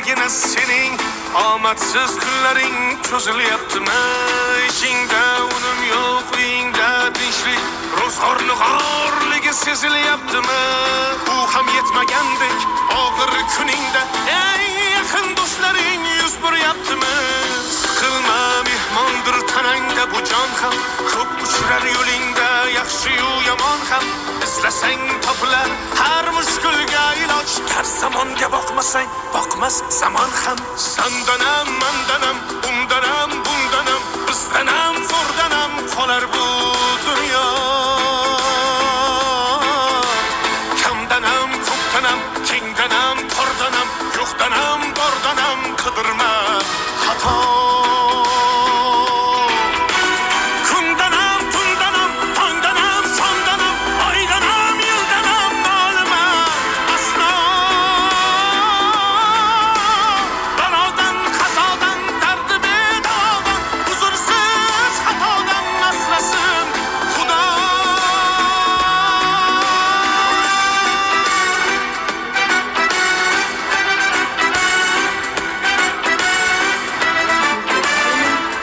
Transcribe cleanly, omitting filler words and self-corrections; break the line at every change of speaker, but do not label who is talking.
birgina sening omadsiz kunlaring cho'zilyaptimi? Ishingda unum yo'q, uyingda tinchlik, ro'zg'orni g'orligi sezilyaptimi? U ham yetmagandek og'ir kuningda eng yaqin do'stlaring yuz buryaptimi? Siqilma, mehmondir tanangda bu jon ham, ko'p uchrar yo'lingda yaxshi-yu yomon ham. İzlasang topilar har mushkulga iloj, har zamonga boqmasang boqmas zamon ham. Sandanam, mandanam, undanam, bundanam, bizdanam, zo'rdanam qolar bu